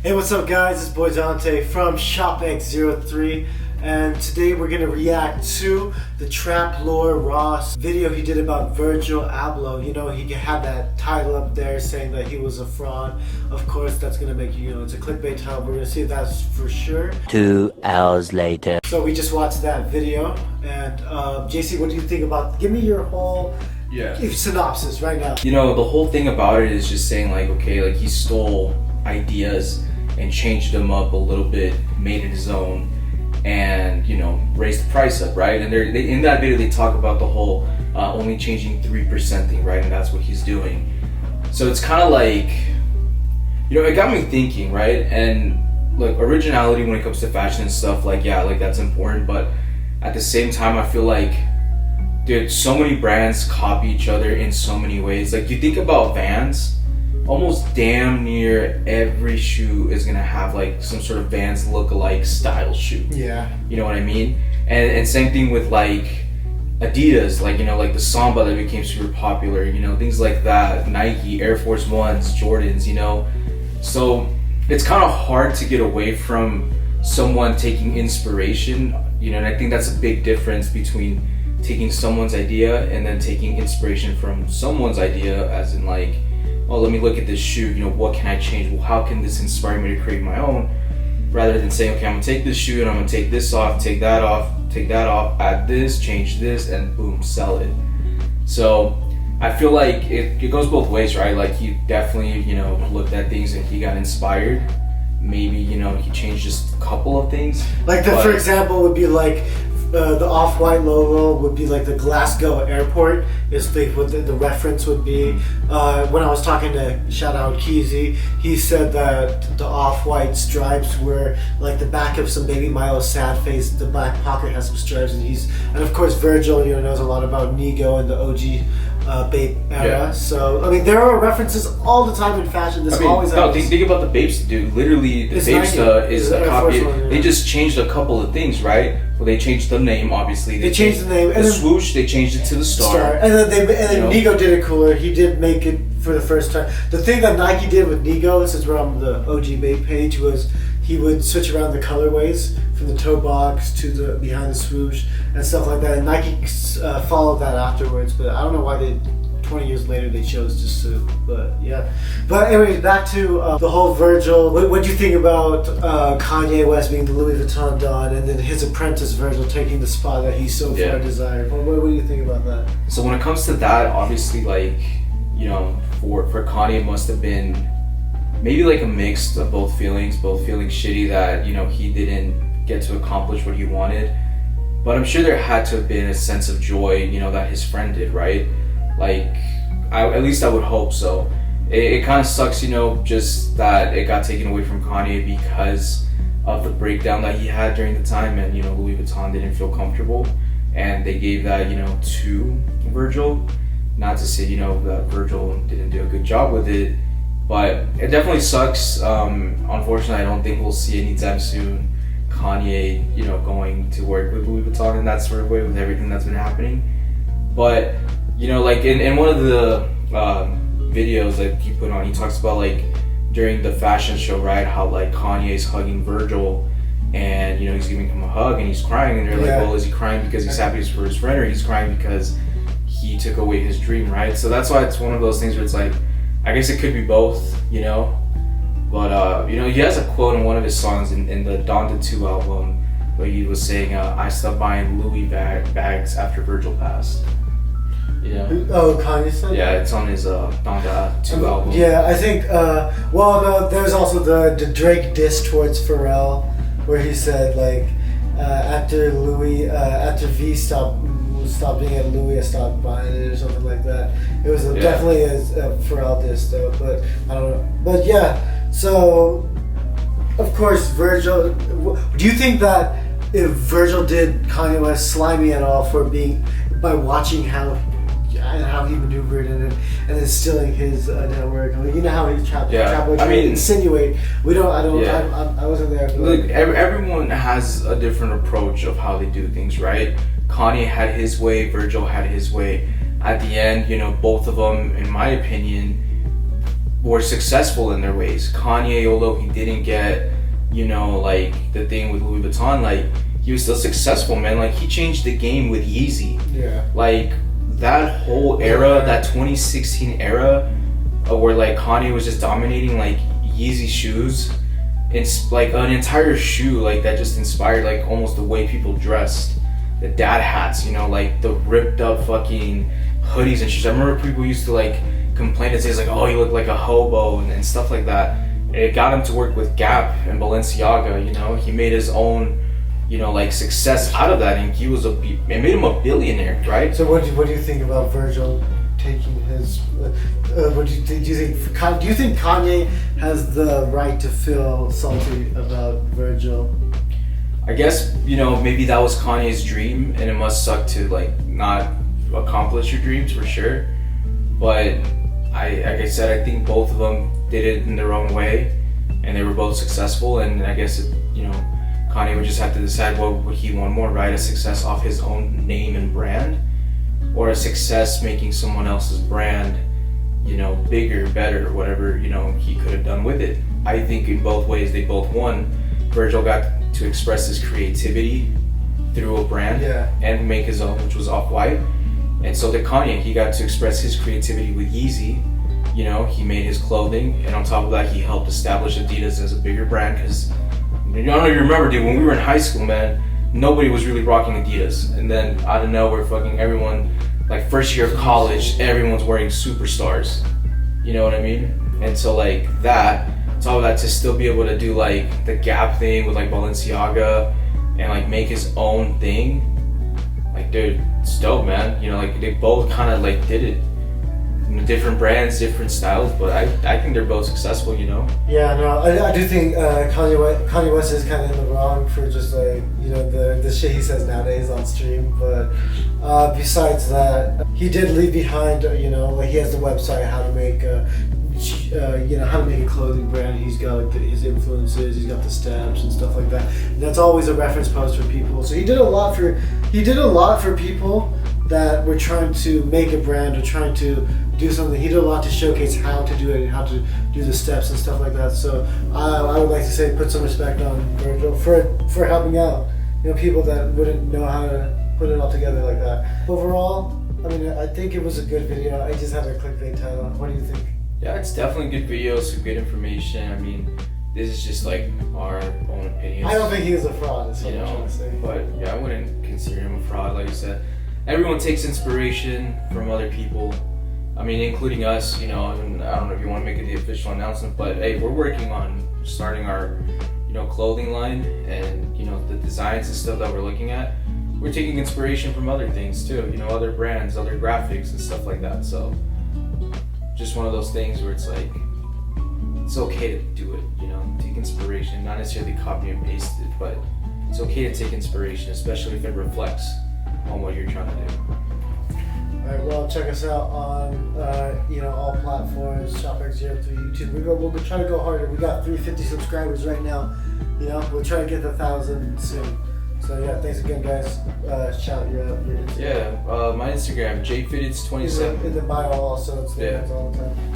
Hey, what's up guys? It's boy Dante from ShopX03 and today we're going to react to the Trap Lore Ross video he did about Virgil Abloh. You know, he had that title up there saying that he was a fraud. Of course, that's going to make you, it's a clickbait title. We're going to see if that's for sure. 2 hours later. So we just watched that video and JC, what do you think about, give me your whole synopsis right now. You know, the whole thing about it is just saying like, okay, like he stole ideas and changed them up a little bit, made it his own, and you know, raised the price up, right? And they in that video they talk about the whole only changing 3% thing, right? And that's what he's doing. So it's kind of like, you know, it got me thinking, right? And like originality when it comes to fashion and stuff, like yeah, like that's important, but at the same time I feel like, dude, so many brands copy each other in so many ways. Like you think about Vans, almost damn near every shoe is gonna have like some sort of Vans look-alike style shoe. Yeah. You know what I mean? And same thing with like Adidas, like, you know, like the Samba that became super popular, you know, things like that. Nike, Air Force Ones, Jordans, you know. So it's kind of hard to get away from someone taking inspiration, you know, and I think that's a big difference between taking someone's idea and then taking inspiration from someone's idea, as in like, oh, let me look at this shoe, you know, what can I change? Well, how can this inspire me to create my own? Rather than saying, okay, I'm gonna take this shoe and I'm gonna take this off, take that off, add this, change this, and boom, sell it. So I feel like it goes both ways, right? Like he definitely, you know, looked at things and he got inspired. Maybe, you know, he changed just a couple of things. Like for example, would be like the Off-White logo would be like the Glasgow airport is what the reference would be. When I was talking to shout out Keezy, he said that the Off-White stripes were like the back of some Baby Milo sad face. The back pocket has some stripes, and of course Virgil, you know, knows a lot about Nego and the OG Bape era. Yeah. So I mean, there are references all the time in fashion. This always happens. Think about the Bapes, dude. Literally, the Bapes is a copy. They just changed a couple of things, right? Well, they changed the name, obviously. They changed the name. And the swoosh, they changed it to the star. And then Nego did it cooler. He did make it for the first time. The thing that Nike did with Nego, since we're on the OG Bape page, was he would switch around the colorways from the toe box to the behind the swoosh and stuff like that. And Nike followed that afterwards, but I don't know why 20 years later they chose just to, but yeah. But anyway, back to the whole Virgil. What do you think about Kanye West being the Louis Vuitton Don and then his apprentice Virgil taking the spot that he so far desired? What do you think about that? So when it comes to that, obviously, like, you know, for Kanye, it must have been maybe like a mix of both feeling shitty that, you know, he didn't get to accomplish what he wanted, but I'm sure there had to have been a sense of joy, you know, that his friend did, right? Like, at least I would hope so. It kind of sucks, you know, just that it got taken away from Kanye because of the breakdown that he had during the time, and, you know, Louis Vuitton didn't feel comfortable, and they gave that, you know, to Virgil. Not to say, you know, that Virgil didn't do a good job with it, but it definitely sucks. Unfortunately, I don't think we'll see anytime soon Kanye, you know, going to work with Louis Vuitton in that sort of way with everything that's been happening. But, you know, like in one of the videos that he put on, he talks about like during the fashion show, right, how like Kanye's hugging Virgil and, you know, he's giving him a hug and he's crying, and they're like, well, is he crying because he's happy for his friend, or he's crying because he took away his dream, right? So that's why it's one of those things where it's like, I guess it could be both, you know. But you know, he has a quote in one of his songs in the Donda 2 album where he was saying, I stopped buying Louis bags after Virgil passed. You know? Oh, Kanye said? Yeah, it's on his Donda 2 album. Yeah, I think, well, no, there's also the Drake diss towards Pharrell where he said, like, after V stopped being at Louis, I stopped buying it or something like that. It was definitely a Pharrell diss though, but I don't know. But yeah, so of course Virgil, do you think that if Virgil did Kanye West slimy at all by watching how he maneuvered and then stealing his network? I mean, you know how he tried to insinuate. I wasn't there. Look, everyone has a different approach of how they do things, right? Kanye had his way, Virgil had his way. At the end, you know, both of them, in my opinion, were successful in their ways. Kanye, although he didn't get, you know, like the thing with Louis Vuitton, like he was still successful, man. Like he changed the game with Yeezy. Yeah. Like that whole era, that 2016 era, where like Kanye was just dominating like Yeezy shoes. It's like an entire shoe like that just inspired like almost the way people dressed. The dad hats, you know, like the ripped up fucking hoodies and shoes. I remember people used to like complain and say like, oh, you look like a hobo and stuff like that. It got him to work with Gap and Balenciaga, you know. He made his own, you know, like success out of that, and it made him a billionaire, right? So what do you think about Virgil taking his? What do you think? Do you think Kanye has the right to feel salty about Virgil? I guess, you know, maybe that was Kanye's dream, and it must suck to like not accomplish your dreams for sure. But like I said, I think both of them did it in their own way, and they were both successful. And I guess you know, Kanye would just have to decide what would he want more, right? A success off his own name and brand, or a success making someone else's brand, you know, bigger, better, whatever, you know, he could have done with it. I think in both ways they both won. Virgil got to express his creativity through a brand and make his own, which was Off-White. And so did Kanye. He got to express his creativity with Yeezy. You know, he made his clothing, and on top of that, he helped establish Adidas as a bigger brand. Because I don't know if you remember, dude, when we were in high school, man, nobody was really rocking Adidas. And then out of nowhere, fucking everyone, like first year of college, everyone's wearing Superstars. You know what I mean? And so like that, on top of that, to still be able to do like the Gap thing with like Balenciaga and like make his own thing, like dude, it's dope, man. You know, like they both kind of like did it. You know, different brands, different styles, but I think they're both successful, you know? Yeah, no, I do think Kanye West is kind of in the wrong for just like, you know, the shit he says nowadays on stream, but besides that, he did leave behind, you know, like he has the website how to make you know, how to make a clothing brand. He's got like his influences, he's got the stamps and stuff like that, and that's always a reference post for people. So he did a lot for people that were trying to make a brand or trying to do something. He did a lot to showcase how to do it and how to do the steps and stuff like that. So I would like to say put some respect on Virgil for helping out, you know, people that wouldn't know how to put it all together like that. Overall, I mean, I think it was a good video. I just had a clickbait title. What do you think? Yeah, it's definitely good video, some good information. I mean, this is just like our own opinions. I don't think he was a fraud, is what I'm trying to say. But yeah, I wouldn't consider him a fraud, like you said. Everyone takes inspiration from other people. I mean, including us, you know, and I don't know if you want to make it the official announcement, but hey, we're working on starting our, you know, clothing line, and, you know, the designs and stuff that we're looking at. We're taking inspiration from other things too, you know, other brands, other graphics and stuff like that. So just one of those things where it's like, it's okay to do it, you know, take inspiration, not necessarily copy and paste it, but it's okay to take inspiration, especially if it reflects on what you're trying to do. Alright, well, check us out on you know, all platforms, ShopX03 YouTube. We'll try to go harder. We got 350 subscribers right now. You know, we'll try to get 1,000 soon. So yeah, thanks again, guys. Shout your Instagram. Yeah, my Instagram, jfitteds27. In the bio also, it's there all the time.